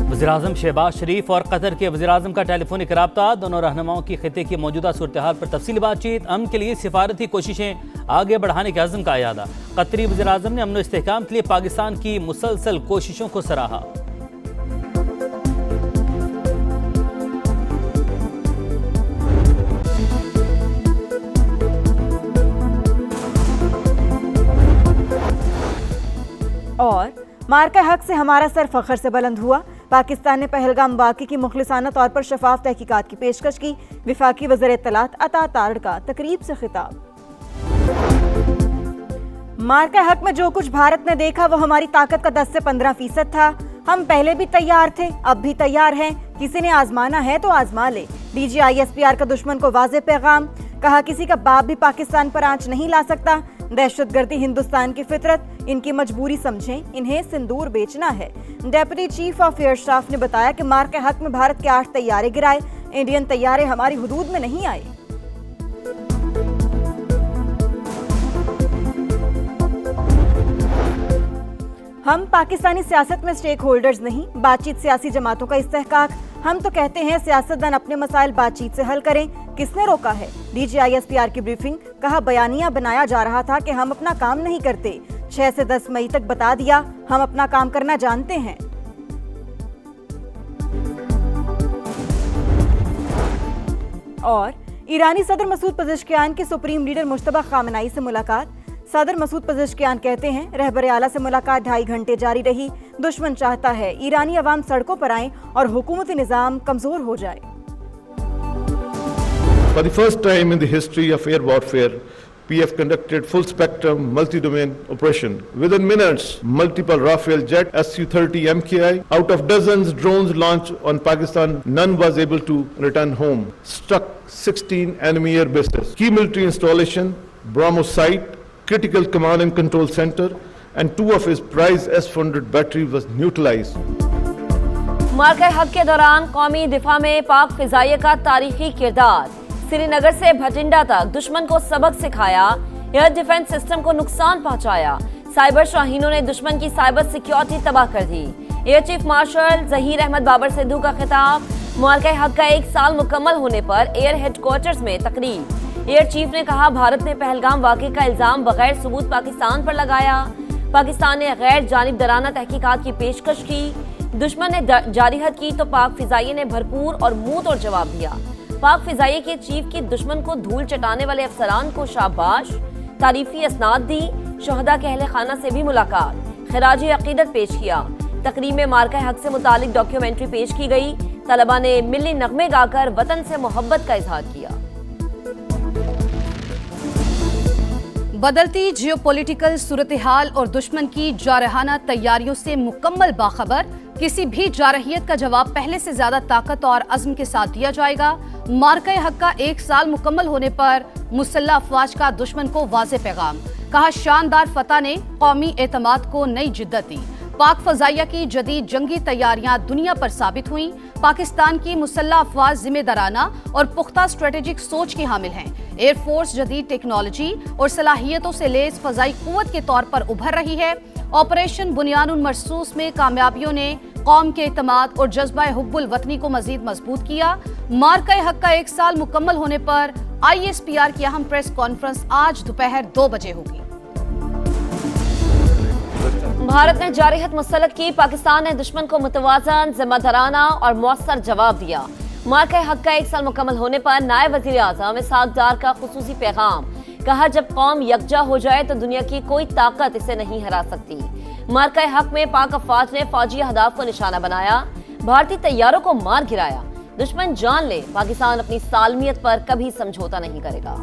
वज़ीर-ए-आज़म शहबाज शरीफ और कतर के वज़ीर-ए-आज़म का टेलीफोनिक रब्ता। दोनों रहनुमाओं की खित्ते की मौजूदा सूरत हाल पर तफसीली बातचीत। अमन के लिए सिफारती कोशिशें आगे बढ़ाने के अज़्म का अयादा। कतरी वज़ीर-ए-आज़म ने अमन इस्तेहकाम के लिए पाकिस्तान की मुसलसल कोशिशों को सराहा। और मार्का हक से हमारा सर फख्र से बुलंद हुआ। पाकिस्तान ने पहलगाम वाक़े की मुखलिसाना तौर पर शफाफ तहकीकात की पेशकश की। विफाकी वज़ीर इत्तलात अता तारड़ का तकरीब से खिताब। मार्का हक में जो कुछ भारत ने देखा वो हमारी ताकत का 10 से 15% था। हम पहले भी तैयार थे, अब भी तैयार हैं। किसी ने आजमाना है तो आजमा ले। DGISPR का दुश्मन को वाज़ेह पैगाम। कहा किसी का बाप भी पाकिस्तान पर आंच नहीं ला सकता। दहशतगर्दी हिंदुस्तान की फितरत, इनकी मजबूरी समझें, इन्हें सिंदूर बेचना है। Deputy chief of air staff ने बताया कि मार के हक में भारत के 8 तैयारे गिराए। इंडियन तैयारे हमारी हुदूद में नहीं आए। हम पाकिस्तानी सियासत में स्टेक होल्डर्स नहीं, बातचीत सियासी जमातों का इस्तेहकाक। हम तो कहते हैं सियासतदान अपने मसाइल बातचीत से हल करें। किसने रोका है? DGISPR की ब्रीफिंग। कहा बयानिया बनाया जा रहा था कि हम अपना काम नहीं करते। 6 से 10 मई तक बता दिया हम अपना काम करना जानते हैं। और ईरानी सदर मसूद पज़ेश्कियान की सुप्रीम लीडर मुश्तबा खामनाई से मुलाकात। सदर मसूद पज़ेश्कियान कहते हैं रहबर आला से मुलाकात 2.5 घंटे जारी रही। दुश्मन चाहता है ईरानी अवाम सड़कों पर आए और हुकूमती निज़ाम कमजोर हो जाए। For the first time in the history of air warfare, PF conducted full-spectrum, multi-domain operation. Within minutes, multiple Rafale jet Su-30 MKI. Out of dozens drones launched on Pakistan, none was able to return home. Struck 16 enemy air bases. Key military installation, BrahMos site, critical command and control center, and 2 of his prized S-400 battery was neutralized. मार्का हक के दौरान कौमी दिफा में पाक फिजाइये का तारीखी किरदार। श्रीनगर से भटिंडा तक दुश्मन को सबक सिखाया। एयर डिफेंस सिस्टम को नुकसान पहुंचाया। साइबर शाहीनों ने दुश्मन की साइबर सिक्योरिटी तबाह कर दी। Air chief marshal Zaheer Ahmed Babar Sidhu का खिताब। मार्का हक का 1 साल मुकम्मल होने पर एयर हेडक्वार्टर्स में तकरीब। एयर चीफ ने कहा भारत ने पहलगाम वाक़े का इल्जाम बगैर सबूत पाकिस्तान पर लगाया। पाकिस्तान ने गैर जानिबदाराना तहकीकात की पेशकश की। दुश्मन ने जारिहत की तो पाक फिजाइये ने भरपूर और मुंह तोड़ जवाब दिया। पाक फिजाइये के चीफ की दुश्मन को धूल चटाने वाले अफसरान को शाबाश। तारीफी असनाद दी। शहदा के अहले खाना से भी मुलाकात। खिराजी अकीदत पेश किया। तकरीब में मार्का हक से मुतालिक डॉक्यूमेंट्री पेश की गई। तलबा ने मिल्ली नगमे गाकर वतन से मोहब्बत का इजहार किया। बदलती जियोपॉलिटिकल सूरत हाल और दुश्मन की जारहाना तैयारियों से मुकम्मल बाखबर, किसी भी जारहियत का जवाब पहले से ज्यादा ताकत और अज़्म के साथ दिया जाएगा। मार्का हक का 1 साल मुकम्मल होने पर मुसल्लह अफवाज का दुश्मन को वाज़ेह पैगाम। कहा शानदार फतह ने कौमी एतमाद को नई जिद्दत दी। पाक फजाइया की जदीद जंगी तैयारियां दुनिया पर साबित हुई। पाकिस्तान की मुसल्लह अफवाज जिम्मेदाराना और पुख्ता स्ट्रेटेजिक सोच की हामिल हैं। एयरफोर्स जदीद टेक्नोलॉजी और सलाहियतों से लैस फजाई कुव्वत के तौर पर उभर रही है। ऑपरेशन बुनियानुल मरसूस में कामयाबियों ने कौम के एतमाद और जज्बा हुब्बुल वतनी को मजीद मजबूत किया। मार्का हक का 1 साल मुकम्मल होने पर ISPR की अहम प्रेस कॉन्फ्रेंस आज दोपहर 2 बजे होगी। भारत ने जारिहत मुस्तलद की। पाकिस्तान ने दुश्मन को मुतवाज़न, जिम्मेदाराना और मौसर जवाब दिया। मार्का हक का 1 साल मुकम्मल होने पर नायब वज़ीर आज़म इसहाक डार का खुसूसी पैगाम। कहा जब कौम यकजा हो जाए तो दुनिया की कोई ताकत इसे नहीं हरा सकती। मार्का हक में पाक अफवाज ने फौजी अहदाफ को निशाना बनाया। भारतीय तैयारों को मार गिराया। दुश्मन जान ले पाकिस्तान अपनी सालमियत पर कभी समझौता नहीं करेगा।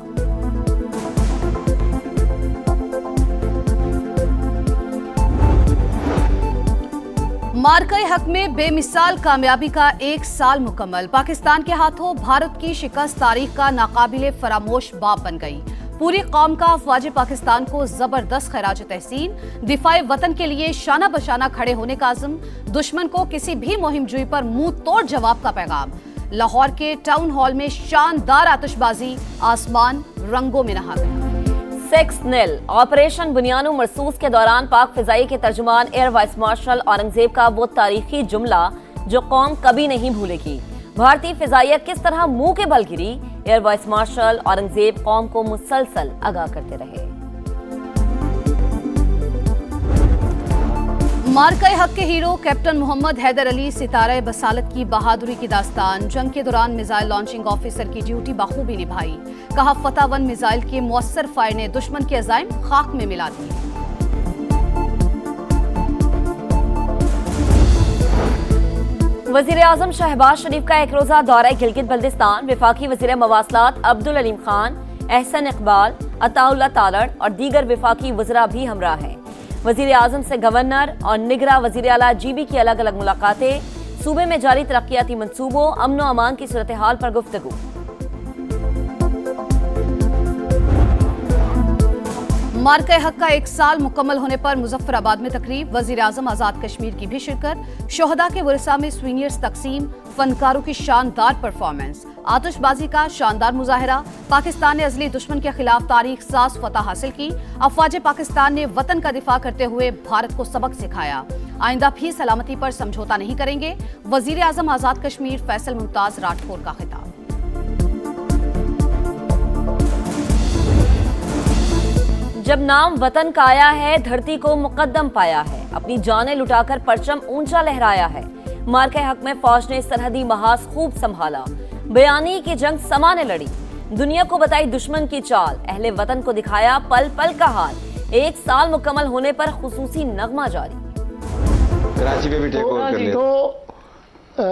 मार्का हक में बेमिसाल कामयाबी का 1 साल मुकम्मल। पाकिस्तान के हाथों भारत की शिकस्त तारीख का नाकाबिले फरामोश बाब बन गई। पूरी कौम का अफवाज पाकिस्तान को जबरदस्त खैराज तहसीन। दिफाए वतन के लिए शाना बशाना खड़े होने का आज़म। दुश्मन को किसी भी मुहिमजुई पर मुंह तोड़ जवाब का पैगाम। लाहौर के टाउन हॉल में शानदार आतिशबाजी, आसमान रंगों में नहा गया। 6-0 ऑपरेशन बुनियानो मरसूस के दौरान पाक फिजाई के तर्जुमान एयर वाइस मार्शल औरंगजेब का वो तारीखी जुमला जो कौम कभी नहीं भूलेगी। भारतीय फिजाइया किस तरह मुंह के बल गिरी, एयर वाइस मार्शल औरंगजेब कौम को मुसलसल आगाह करते रहे। मार्का हक के हीरो कैप्टन मोहम्मद हैदर अली सितारा बसालत की बहादुरी की दास्तान। जंग के दौरान मिसाइल लॉन्चिंग ऑफिसर की ड्यूटी बखूबी निभाई। कहा फतह 1 मिसाइल के मुअस्सर फायर ने दुश्मन के अज़ाइम खाक में मिला दिए। वजीर आजम शहबाज शरीफ का एक रोजा दौरा गिलगित बल्दिस्तान। वफाकी वजीर मवासलात अब्दुल अलीम खान, एहसन इकबाल, अताउल्लाह तालड़ और दीगर वफाकी वज़रा भी हमरा हैं। वजीर आजम से गवर्नर और निगरा वजीर आला GB की अलग अलग मुलाकातें। सूबे में जारी तरक्याती मंसूबों, अमन व अमान की सूरत हाल पर गुफ्तगू। मार्का हक का 1 साल मुकम्मल होने पर मुजफ्फराबाद में तकरीब। वजीर आजम आजाद कश्मीर की भी शिरकत। शोहदा के वरसा में स्वीनियर्स तकसीम। फनकारों की शानदार परफॉर्मेंस। आतिशबाजी का शानदार मुजाहरा। पाकिस्तान ने अजली दुश्मन के खिलाफ तारीख साज फतह हासिल की। अफवाज पाकिस्तान ने वतन का दिफा करते हुए भारत को सबक सिखाया। आइंदा भी सलामती पर समझौता नहीं करेंगे। वजीर आजम आजाद कश्मीर फैसल मुमताज राठौर का खिताब। जब नाम वतन का आया है, धरती को मुकद्दम पाया है। अपनी जानें लुटाकर परचम ऊंचा लहराया है। मार्के हक में फौज ने सरहदी महाज खूब संभाला। बयानी की जंग समा ने लड़ी। दुनिया को बताई दुश्मन की चाल। अहले वतन को दिखाया पल पल का हाल। 1 साल मुकम्मल होने पर खुसूसी नगमा जारी। कराची में भी टेक ओवर कर लिया। तो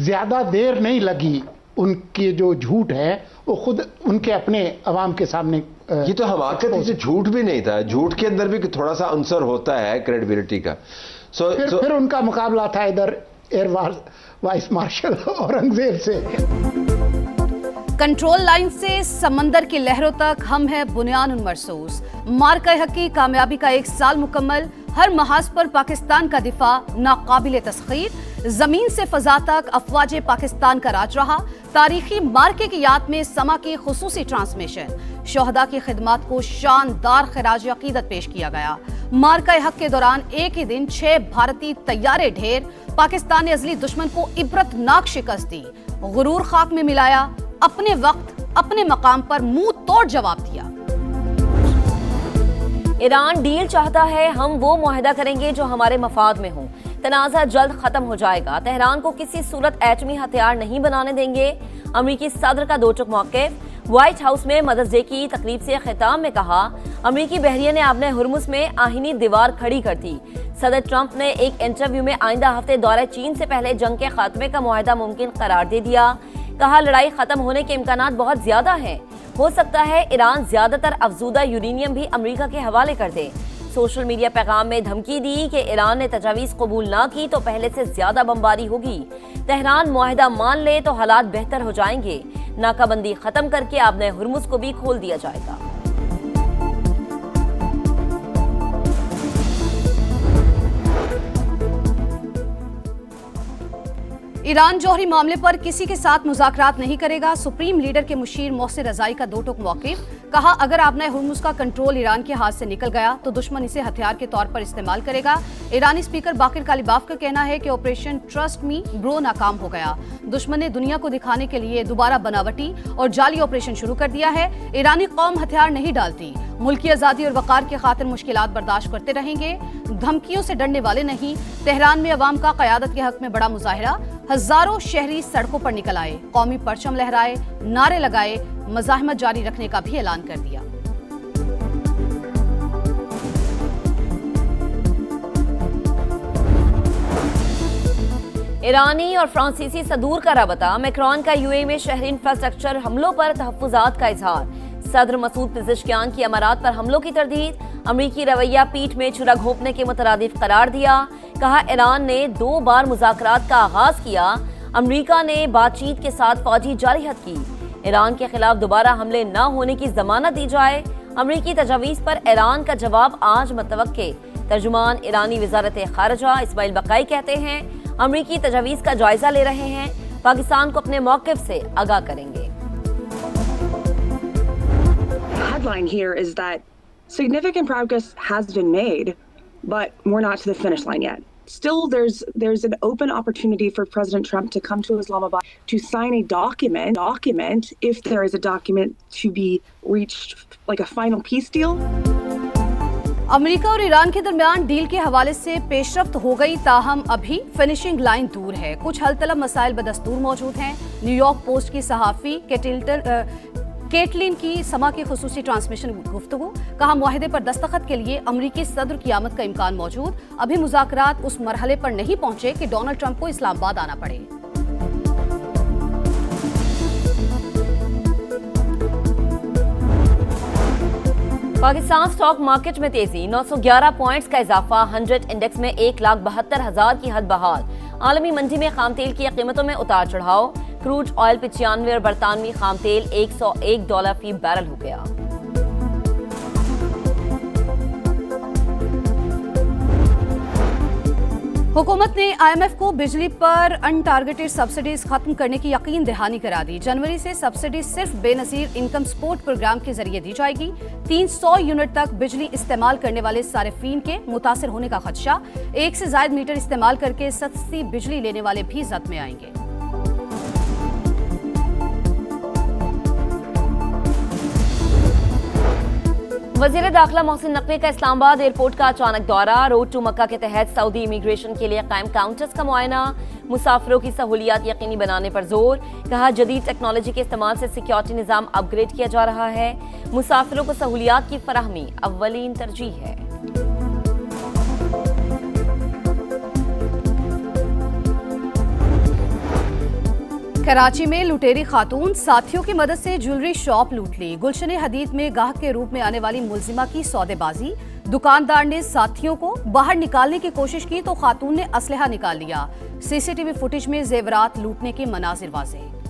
ज्यादा देर नहीं लगी। उनके जो झूठ है वो खुद उनके अपने अवाम के सामने। ये तो हमाकत से झूठ भी नहीं था। झूठ के अंदर भी थोड़ा सा अंसर होता है क्रेडिबिलिटी का। फिर उनका मुकाबला था इधर एयर वाइस मार्शल औरंगजेब से। कंट्रोल लाइन से समंदर की लहरों तक हम है बुनियान मरसूस। मार्का हक की कामयाबी का 1 साल मुकम्मल। हर महाज पर पाकिस्तान का दिफा नाकाबिले तस्खीर। जमीन से फजा तक अफवाज पाकिस्तान का राज रहा। तारीखी मार्के की याद में समा की खुसूसी ट्रांसमिशन। शोहदा की खिदमत को शानदार खिराज अकीदत पेश किया गया। मार्का हक के दौरान एक ही दिन 6 भारतीय तैयारे ढेर। पाकिस्तान ने अजली दुश्मन को इबरतनाक शिकस्त दी। गुरूर खाक में मिलाया। अपने वक्त अपने मकाम पर मुंह तोड़ जवाब दिया। ईरान डील चाहता है, हम वो मुआहदा करेंगे जो हमारे मफाद में हो। तनाज़ा जल्द खत्म हो जाएगा। तेहरान को किसी सूरत एटमी हथियार नहीं बनाने देंगे। अमरीकी सदर का दो टुक मौक़िफ़। व्हाइट हाउस में मदर्स डे की तकरीब से खिताब में कहा, अमरीकी बहरिया ने आपने हुर्मुज़ में आहिनी दीवार खड़ी कर दी। सदर ट्रंप ने एक इंटरव्यू में आइंदा हफ्ते दौरे चीन से पहले जंग के खात्मे का मुआहदा मुमकिन करार दे दिया। कहा लड़ाई खत्म होने के इम्कानात बहुत ज्यादा हैं। हो सकता है ईरान ज्यादातर अफजूदा यूरेनियम भी अमेरिका के हवाले कर दे। सोशल मीडिया पैगाम में धमकी दी कि ईरान ने तजावीज़ कबूल ना की तो पहले से ज्यादा बमबारी होगी। तेहरान मुआहदा मान ले तो हालात बेहतर हो जाएंगे। नाकाबंदी खत्म करके आपने हुर्मुज़ को भी खोल दिया जाएगा। ईरान जौहरी मामले पर किसी के साथ मुज़ाकरात नहीं करेगा। सुप्रीम लीडर के मुशीर मोहसिन रज़ाई का दो टुक मौक़िफ़। कहा अगर आपने हुर्मुज़ का कंट्रोल ईरान के हाथ से निकल गया तो दुश्मन इसे हथियार के तौर पर इस्तेमाल करेगा। ईरानी स्पीकर बाकिर कालिबाफ का कहना है कि ऑपरेशन ट्रस्ट मी ब्रो नाकाम हो गया। दुश्मन ने दुनिया को दिखाने के लिए दोबारा बनावटी और जाली ऑपरेशन शुरू कर दिया है। ईरानी कौम हथियार नहीं डालती। मुल्क की आज़ादी और वक़ार के खातिर मुश्किलात बर्दाश्त करते रहेंगे। धमकियों से डरने वाले नहीं। तेहरान में अवाम का क़यादत के हक में बड़ा मुजाहिरा। हजारों शहरी सड़कों पर निकल आए। कौमी परचम लहराए, नारे लगाए। मज़ाहमत जारी रखने का भी ऐलान कर दिया। ईरानी और फ्रांसीसी सदूर का रबता। मैक्रोन का यूएई में शहरी इंफ्रास्ट्रक्चर हमलों पर तहफ़्फ़ुज़ात का इजहार। सदर मसूद पिज़ेश्कियान की अमारात पर हमलों की तरदीद। अमरीकी रवैया पीठ में छुरा घोंपने के मुतरादिफ करार दिया। कहा ईरान ने 2 बार मुज़ाकरात का आगाज किया। अमरीका ने बातचीत के साथ फौजी जारहत की। ईरान के खिलाफ दोबारा हमले न होने की जमानत दी जाए। अमरीकी तजावीज़ पर ईरान का जवाब आज मुतवक्के। तर्जुमान ईरानी वज़ारत ख़ारिजा इस्माइल बक़ाई कहते हैं अमरीकी तजावीज़ का जायजा ले रहे हैं। पाकिस्तान को अपने मौक़िफ़ से आगाह करेंगे। Headline here is that significant progress has been made, but we're not to the finish line yet. Still, there's an open opportunity for President Trump to come to Islamabad to sign a document if there is a document to be reached, like a final peace deal. America और Iran के दरमियान deal के हवाले से पेशरफ्त हो गई, ताहम अभी फिनिशिंग लाइन दूर है। कुछ हल तलब मसाइल बदस्तूर मौजूद हैं। न्यूयॉर्क पोस्ट की सहाफ़ी केटलिन की समा की खुसूसी ट्रांसमिशन गुफ्तगू, कहा मुआहदे पर दस्तखत के लिए अमरीकी सदर की आमद का इम्कान मौजूद। अभी मुज़ाकरात उस मरहले पर नहीं पहुंचे कि डोनाल्ड ट्रंप को इस्लामाबाद आना पड़े। पाकिस्तान स्टॉक मार्केट में तेजी, 911 पॉइंट्स का इजाफा, 100 इंडेक्स में 1,72,000 की हद बहाल। आलमी मंडी में खाम तेल की कीमतों में उतार चढ़ाव, क्रूड ऑयल 95 और बरतानवी खाम तेल $101 फी बैरल हो गया। हुकूमत ने IMF को बिजली पर अनटारगेटेड सब्सिडीज खत्म करने की यकीन दहानी करा दी। जनवरी से सब्सिडी सिर्फ बेनजीर इनकम सपोर्ट प्रोग्राम के जरिए दी जाएगी। 300 यूनिट तक बिजली इस्तेमाल करने वाले सारिफीन के मुतासिर होने का खदशा। एक से ज्यादा मीटर इस्तेमाल करके सस्ती बिजली लेने वाले भी जद में आएंगे। वज़ीर दाखिला मोहसिन नकवी का इस्लामाबाद एयरपोर्ट का अचानक दौरा, रोड टू मक्का के तहत सऊदी इमिग्रेशन के लिए कायम काउंटर्स का मुआयना, मुसाफिरों की सहूलियात यकीनी बनाने पर जोर। कहा जदीद टेक्नोलॉजी के इस्तेमाल से सिक्योरिटी निज़ाम अपग्रेड किया जा रहा है। मुसाफिरों को सहूलियात की फराहमी अव्वलीन तरजीह है। कराची में लुटेरी खातून, साथियों की मदद से ज्वेलरी शॉप लूट ली। गुलशन हदीद में गाहक के रूप में आने वाली मुलजिमा की सौदेबाजी, दुकानदार ने साथियों को बाहर निकालने की कोशिश की तो खातून ने असलहा निकाल लिया। CCTV फुटेज में जेवरात लूटने के मनाजिर वाज़ेह।